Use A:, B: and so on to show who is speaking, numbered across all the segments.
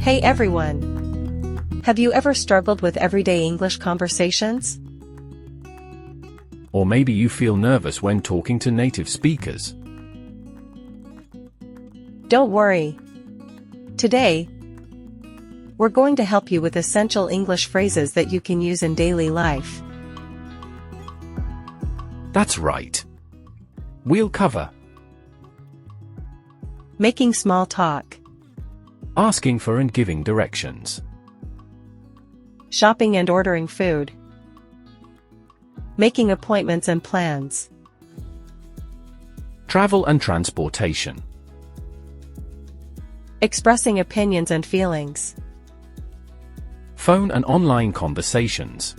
A: Hey everyone! Have you ever struggled with everyday English conversations?
B: Or maybe you feel nervous when talking to native speakers.
A: Don't worry. Today, we're going to help you with essential English phrases that you can use in daily life.
B: That's right. We'll cover
A: making small talk,
B: asking for and giving directions,
A: shopping and ordering food, making appointments and plans,
B: travel and transportation,
A: expressing opinions and feelings,
B: phone and online conversations,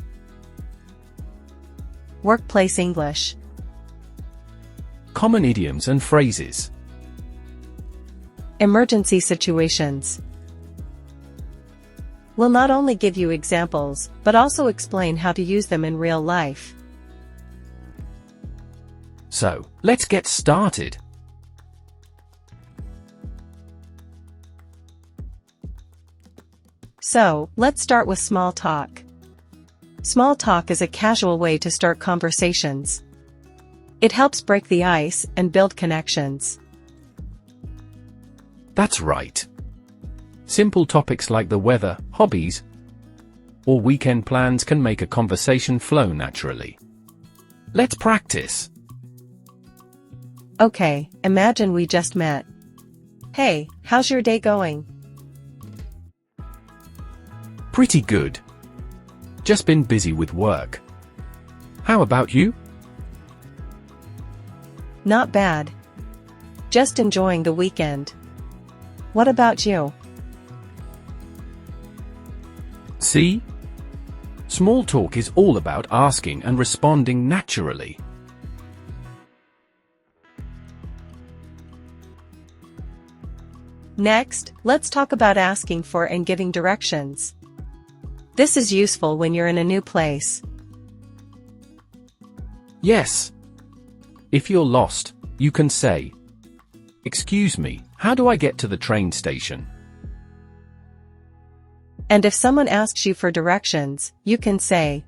A: workplace English,
B: common idioms and phrases,
A: emergency situations. We'll not only give you examples, but also explain how to use them in real life.
B: So, let's get started.
A: So, let's start with small talk. Small talk is a casual way to start conversations. It helps break the ice and build connections.
B: That's right. Simple topics like the weather, hobbies, or weekend plans can make a conversation flow naturally. Let's practice.
A: Okay, imagine we just met. Hey, how's your day going?
B: Pretty good. Just been busy with work. How about you?
A: Not bad. Just enjoying the weekend. What about you?
B: See? Small talk is all about asking and responding naturally.
A: Next, let's talk about asking for and giving directions. This is useful when you're in a new place.
B: Yes. If you're lost, you can say, "Excuse me, how do I get to the train station?"
A: And if someone asks you for directions, you can say,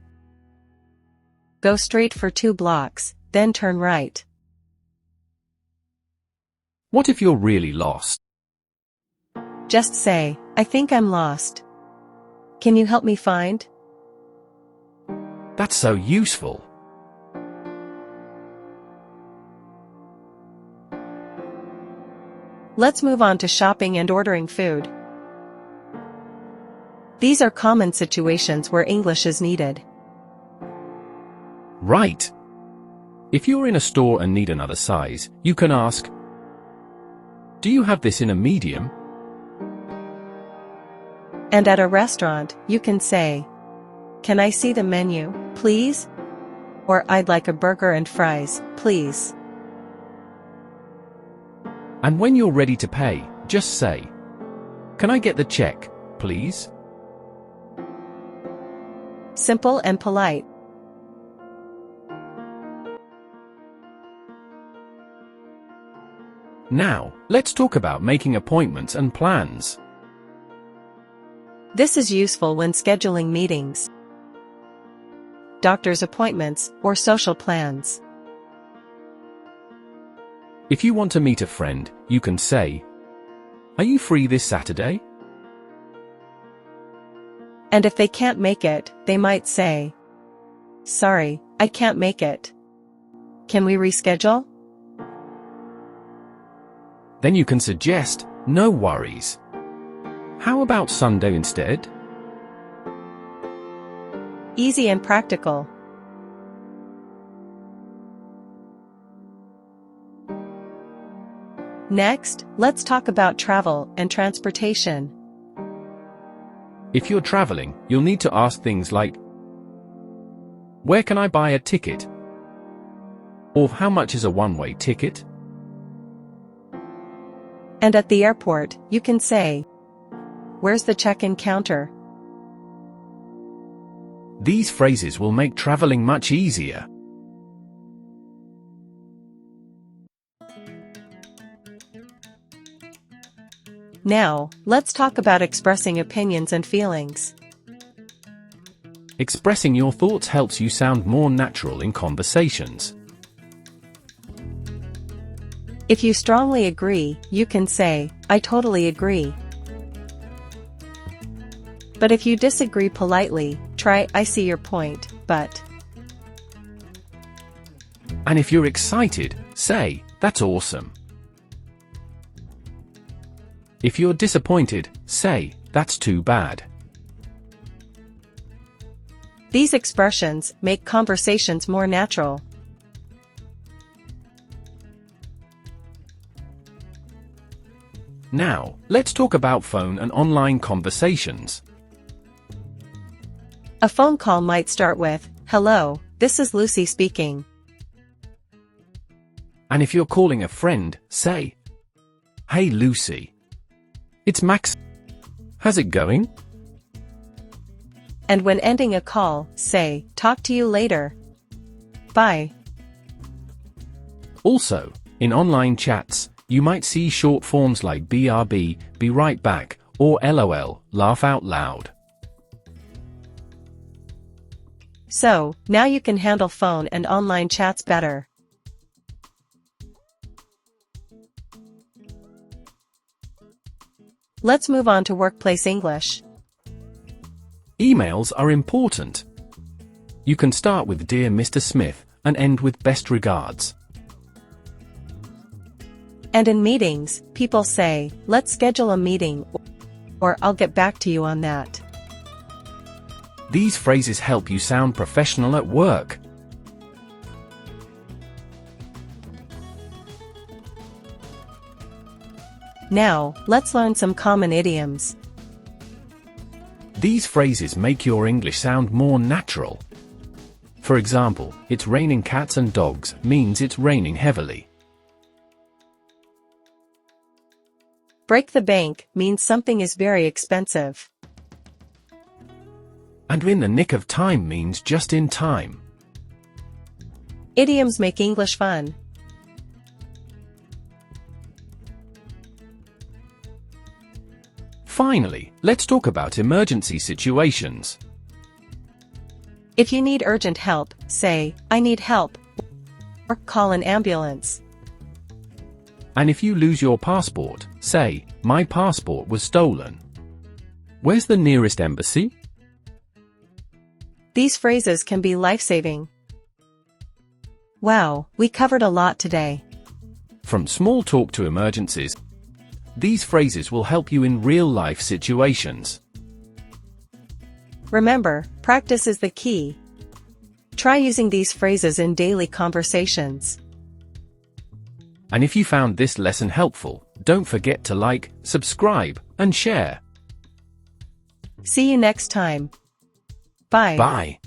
A: "Go straight for 2 blocks, then turn right."
B: What if you're really lost?
A: Just say, "I think I'm lost. Can you help me find?"
B: That's so useful.
A: Let's move on to shopping and ordering food. These are common situations where English is needed.
B: Right. If you're in a store and need another size, you can ask, "Do you have this in a medium?"
A: And at a restaurant, you can say, "Can I see the menu, please?" Or "I'd like a burger and fries, please."
B: And when you're ready to pay, just say, "Can I get the check, please?"
A: Simple and polite.
B: Now, let's talk about making appointments and plans.
A: This is useful when scheduling meetings, doctor's appointments, or social plans.
B: If you want to meet a friend, you can say, "Are you free this Saturday?"
A: And if they can't make it, they might say, "Sorry, I can't make it. Can we reschedule?"
B: Then you can suggest, "No worries. How about Sunday instead?"
A: Easy and practical. Next, let's talk about travel and transportation.
B: If you're traveling, you'll need to ask things like, "Where can I buy a ticket?" Or "How much is a one-way ticket?"
A: And at the airport, you can say, "Where's the check-in counter?"
B: These phrases will make traveling much easier.
A: Now, let's talk about expressing opinions and feelings.
B: Expressing your thoughts helps you sound more natural in conversations.
A: If you strongly agree, you can say, "I totally agree." But if you disagree politely, try, "I see your point, but..."
B: And if you're excited, say, "That's awesome." If you're disappointed, say, "That's too bad."
A: These expressions make conversations more natural.
B: Now, let's talk about phone and online conversations.
A: A phone call might start with, "Hello, this is Lucy speaking."
B: And if you're calling a friend, say, "Hey Lucy. It's Max. How's it going?"
A: And when ending a call, say, "Talk to you later. Bye."
B: Also, in online chats, you might see short forms like BRB, be right back, or LOL, laugh out loud.
A: So, now you can handle phone and online chats better. Let's move on to workplace English.
B: Emails are important. You can start with "Dear Mr. Smith" and end with "Best regards."
A: And in meetings, people say, "Let's schedule a meeting," or "I'll get back to you on that."
B: These phrases help you sound professional at work.
A: Now, let's learn some common idioms.
B: These phrases make your English sound more natural. For example, "It's raining cats and dogs" means it's raining heavily.
A: Break the bank means something is very expensive.
B: And "in the nick of time" means just in time.
A: Idioms make English fun.
B: Finally, let's talk about emergency situations.
A: If you need urgent help, say, "I need help," or call an ambulance.
B: And if you lose your passport, say, "My passport was stolen. Where's the nearest embassy?"
A: These phrases can be life-saving. Wow, we covered a lot today.
B: From small talk to emergencies, these phrases will help you in real-life situations.
A: Remember, practice is the key. Try using these phrases in daily conversations.
B: And if you found this lesson helpful, don't forget to like, subscribe, and share.
A: See you next time. Bye.
B: Bye.